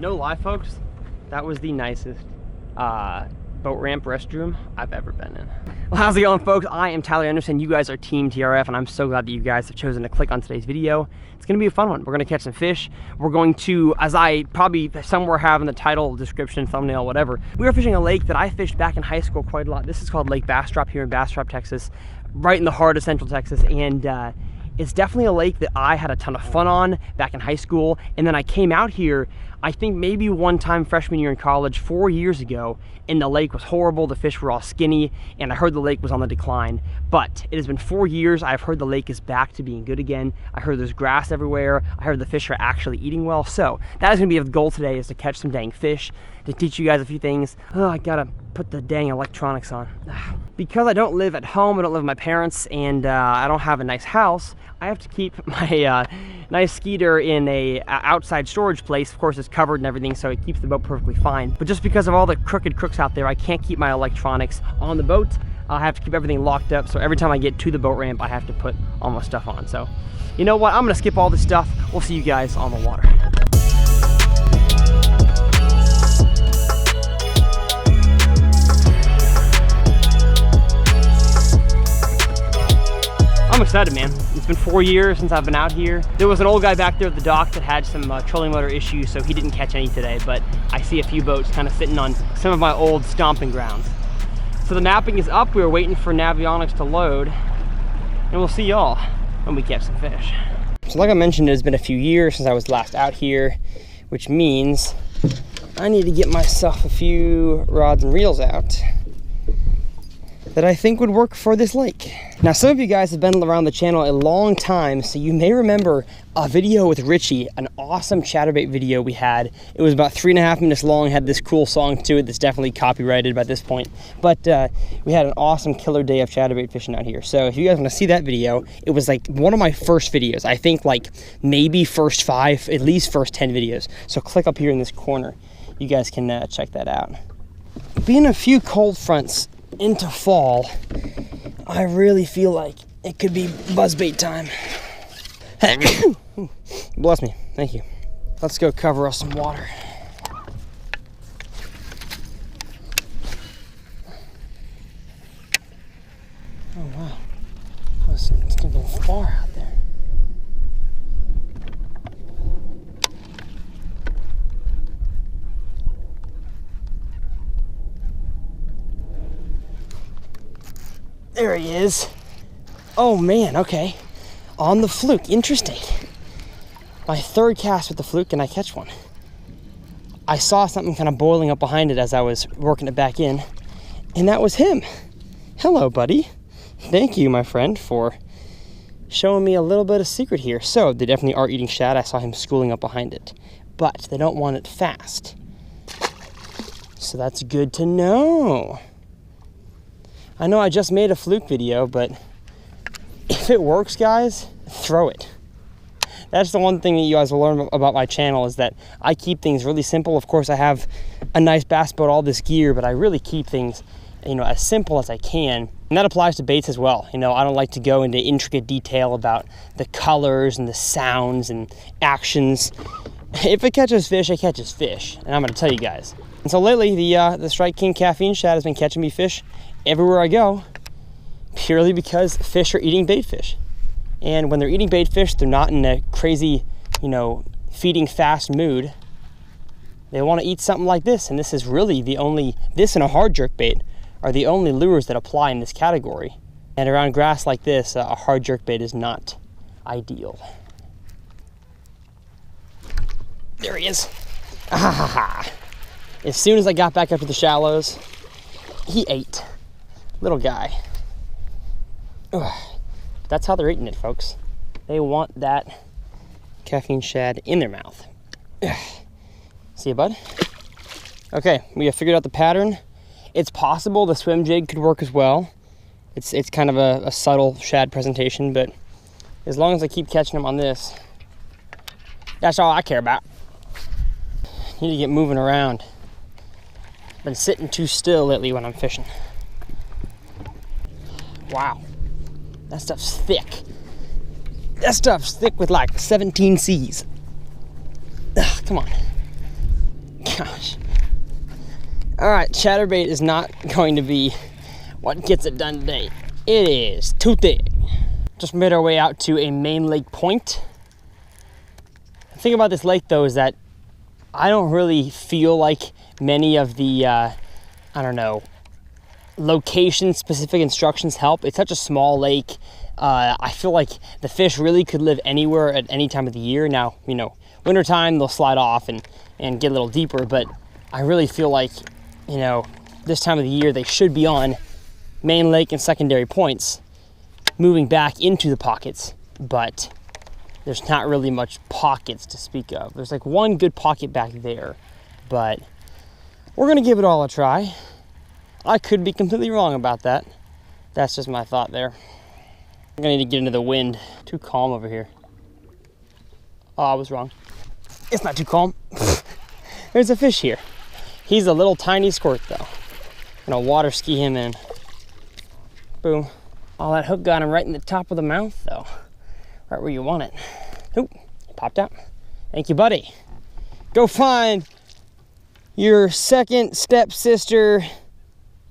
No lie, folks, that was the nicest boat ramp restroom I've ever been in. Well, how's it going, folks? I am Tyler Anderson. You guys are Team TRF, and I'm so glad that you guys have chosen to click on today's video. It's gonna be a fun one. We're gonna catch some fish. We're going to, as I probably somewhere have in the title, description, thumbnail, whatever, we are fishing a lake that I fished back in high school quite a lot. This is called Lake Bastrop here in Bastrop, Texas, right in the heart of Central Texas. And it's definitely a lake that I had a ton of fun on back in high school. And then I came out here, I think maybe one time freshman year in college, 4 years ago, and the lake was horrible. The fish were all skinny, and I heard the lake was on the decline. But it has been 4 years. I've heard the lake is back to being good again. I heard there's grass everywhere. I heard the fish are actually eating well. So that is gonna be the goal today, is to catch some dang fish, to teach you guys a few things. Oh, I gotta put the dang electronics on. Because I don't live at home, I don't live with my parents, and I don't have a nice house, I have to keep my nice Skeeter in a outside storage place. Of course, it's covered and everything, so it keeps the boat perfectly fine. But just because of all the crooked crooks out there, I can't keep my electronics on the boat. I have to keep everything locked up, so every time I get to the boat ramp, I have to put all my stuff on. So, you know what? I'm gonna skip all this stuff. We'll see you guys on the water. I'm excited, man. It's been 4 years since I've been out here. There was an old guy back there at the dock that had some trolling motor issues, so he didn't catch any today, but I see a few boats kind of sitting on some of my old stomping grounds. So the mapping is up. We were waiting for Navionics to load, and we'll see y'all when we catch some fish. So like I mentioned, it's been a few years since I was last out here, which means I need to get myself a few rods and reels out that I think would work for this lake. Now, some of you guys have been around the channel a long time, so you may remember a video with Richie, an awesome chatterbait video we had. It was about 3.5 minutes long, had this cool song to it that's definitely copyrighted by this point. But we had an awesome killer day of chatterbait fishing out here. So if you guys wanna see that video, it was like one of my first videos. I think like maybe first 5, at least first 10 videos. So click up here in this corner. You guys can check that out. Being a few cold fronts into fall, I really feel like it could be buzzbait time. Bless me, thank you. Let's go cover us some water. Oh wow, it's gonna go far out there. There he is. Oh man, okay. On the fluke, interesting. My third cast with the fluke and I catch one. I saw something kind of boiling up behind it as I was working it back in, and that was him. Hello, buddy. Thank you, my friend, for showing me a little bit of secret here. So they definitely are eating shad. I saw him schooling up behind it, but they don't want it fast. So that's good to know. I know I just made a fluke video, but if it works, guys, throw it. That's the one thing that you guys will learn about my channel, is that I keep things really simple. Of course, I have a nice bass boat, all this gear, but I really keep things, you know, as simple as I can. And that applies to baits as well. You know, I don't like to go into intricate detail about the colors and the sounds and actions. If it catches fish, it catches fish, and I'm gonna tell you guys. And so lately, the Strike King caffeine shad has been catching me fish everywhere I go, purely because fish are eating bait fish. And when they're eating bait fish, they're not in a crazy, you know, feeding fast mood. They want to eat something like this, and this is really the only, this and a hard jerk bait are the only lures that apply in this category. And around grass like this, a hard jerk bait is not ideal. There he is. Ah, as soon as I got back up to the shallows, he ate. Little guy. Ugh. That's how they're eating it, folks. They want that caffeine shad in their mouth. Ugh. See you, bud? Okay, we have figured out the pattern. It's possible the swim jig could work as well. It's kind of a subtle shad presentation, but as long as I keep catching them on this, that's all I care about. Need to get moving around. Been sitting too still lately when I'm fishing. Wow, that stuff's thick. That stuff's thick with like 17 C's. Ugh, come on. gosh. All right, chatterbait is not going to be what gets it done today. It is too thick. Just made our way out to a main lake point. The thing about this lake though is that I don't really feel like many of the, I don't know, location-specific instructions help. It's such a small lake. I feel like the fish really could live anywhere at any time of the year. Now, you know, wintertime they'll slide off and get a little deeper, but I really feel like, you know, this time of the year they should be on main lake and secondary points, moving back into the pockets, but there's not really much pockets to speak of. There's like one good pocket back there, but we're gonna give it all a try. I could be completely wrong about that. That's just my thought there. I'm gonna need to get into the wind. Too calm over here. Oh, I was wrong. It's not too calm. There's a fish here. He's a little tiny squirt though. I'm gonna water ski him in. Boom. Oh, that hook got him right in the top of the mouth though. Right where you want it. Oop, popped out. Thank you, buddy. Go find your second stepsister,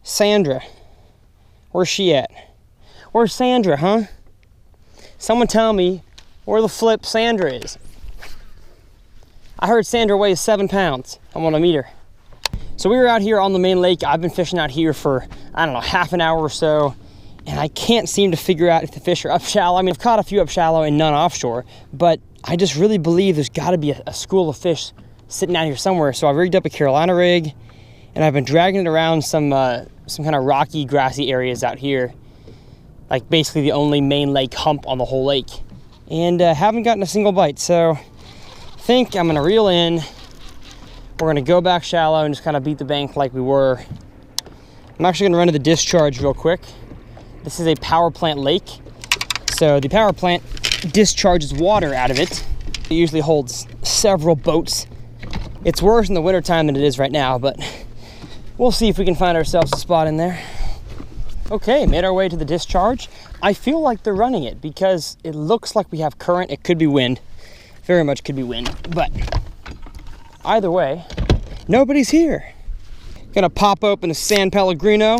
Sandra. Where's she at? Where's Sandra, huh? Someone tell me where the flip Sandra is. I heard Sandra weighs 7 pounds. I want to meet her. So we were out here on the main lake. I've been fishing out here for, I don't know, half an hour or so. And I can't seem to figure out if the fish are up shallow. I mean, I've caught a few up shallow and none offshore, but I just really believe there's gotta be a school of fish sitting out here somewhere. So I rigged up a Carolina rig and I've been dragging it around some kind of rocky, grassy areas out here. Like basically the only main lake hump on the whole lake. And haven't gotten a single bite. So I think I'm gonna reel in. We're gonna go back shallow and just kind of beat the bank like we were. I'm actually gonna run to the discharge real quick. This is a power plant lake. So the power plant discharges water out of it. It usually holds several boats. It's worse in the wintertime than it is right now, but we'll see if we can find ourselves a spot in there. Okay, made our way to the discharge. I feel like they're running it because it looks like we have current. It could be wind. Very much could be wind, but either way, nobody's here. Gonna pop open a San Pellegrino.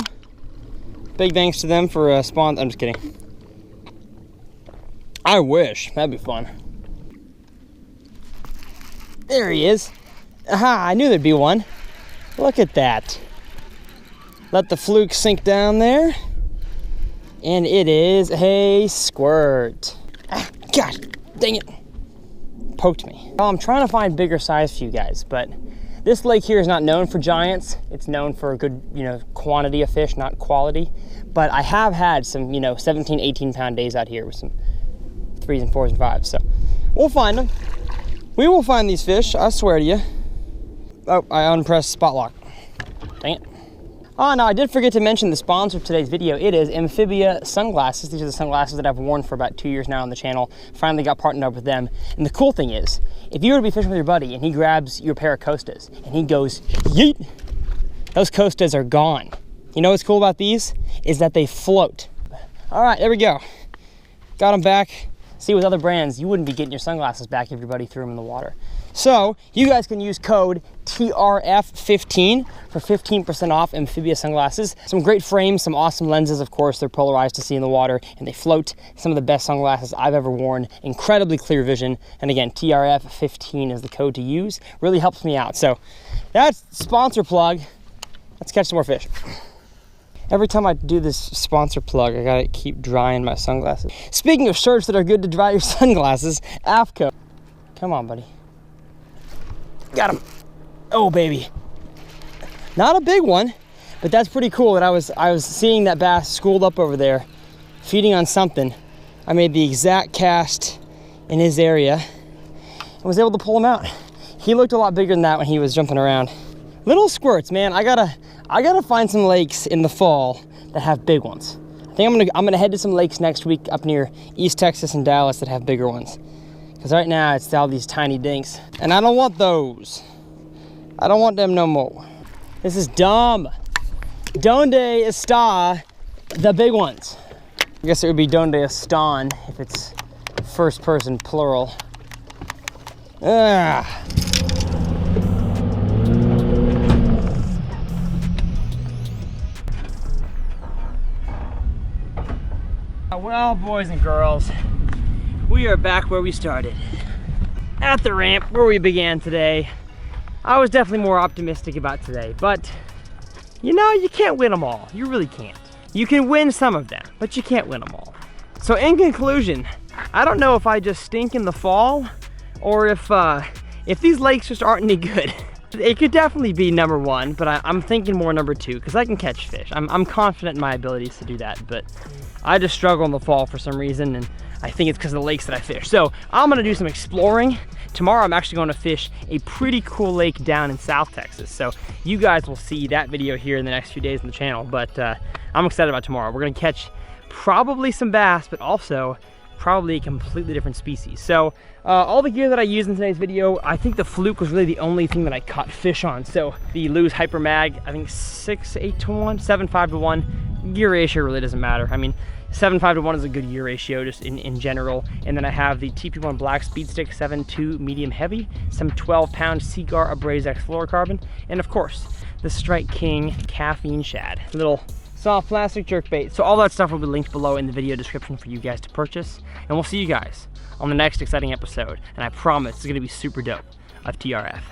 Big thanks to them for spawn. I'm just kidding. I wish. That'd be fun. There he is. Aha, I knew there'd be one. Look at that. Let the fluke sink down there. And it is a squirt. Ah, gosh, dang it. Poked me. Well, I'm trying to find bigger size for you guys, but this lake here is not known for giants. It's known for a good, you know, quantity of fish, not quality. But I have had some, you know, 17, 18 pound days out here with some 3s and 4s and 5s. So we'll find them. We will find these fish, I swear to you. Oh, I unpressed spot lock. Dang it. Oh, no, I did forget to mention the sponsor of today's video. It is Amphibia sunglasses. These are the sunglasses that I've worn for about 2 years now on the channel. Finally got partnered up with them. And the cool thing is, if you were to be fishing with your buddy and he grabs your pair of Costas and he goes, yeet, those Costas are gone. You know what's cool about these? Is that they float. All right, there we go. Got them back. See, with other brands, you wouldn't be getting your sunglasses back if your buddy threw them in the water. So you guys can use code TRF15 for 15% off Amphibia sunglasses. Some great frames, some awesome lenses, of course. They're polarized to see in the water and they float. Some of the best sunglasses I've ever worn. Incredibly clear vision. And again, TRF15 is the code to use. Really helps me out. So that's sponsor plug. Let's catch some more fish. Every time I do this sponsor plug, I gotta keep drying my sunglasses. Speaking of shirts that are good to dry your sunglasses, AFCO. Come on, buddy. Got him. Oh, baby. Not a big one, but that's pretty cool that I was seeing that bass schooled up over there, feeding on something. I made the exact cast in his area and was able to pull him out. He looked a lot bigger than that when he was jumping around. Little squirts, man. I gotta find some lakes in the fall that have big ones. I think I'm gonna head to some lakes next week up near East Texas and Dallas that have bigger ones. Because right now it's all these tiny dinks. And I don't want those. I don't want them no more. This is dumb. Donde está the big ones? I guess it would be donde están if it's first person plural. Ah. Well, boys and girls, we are back where we started. At the ramp where we began today. I was definitely more optimistic about today, but you know, you can't win them all. You really can't. You can win some of them, but you can't win them all. So in conclusion, I don't know if I just stink in the fall or if these lakes just aren't any good. It could definitely be number one, but I'm thinking more number two because I can catch fish. I'm confident in my abilities to do that, but I just struggle in the fall for some reason, and I think it's because of the lakes that I fish. So I'm gonna do some exploring. Tomorrow I'm actually going to fish a pretty cool lake down in South Texas. So you guys will see that video here in the next few days on the channel, but I'm excited about tomorrow. We're gonna catch probably some bass, but also probably a completely different species. So all the gear that I used in today's video, I think the fluke was really the only thing that I caught fish on. So the Lew's Hyper Mag, I think 6:8 to 1, 7:5 to 1. Gear ratio really doesn't matter. I mean, 7:5 to 1 is a good gear ratio just in general. And then I have the TP1 Black Speed Stick 7.2 medium heavy, some 12-pound Seagar Abrasive X fluorocarbon, and of course, the Strike King caffeine shad. Little soft plastic jerkbait. So all that stuff will be linked below in the video description for you guys to purchase. And we'll see you guys on the next exciting episode. And I promise it's gonna be super dope of TRF.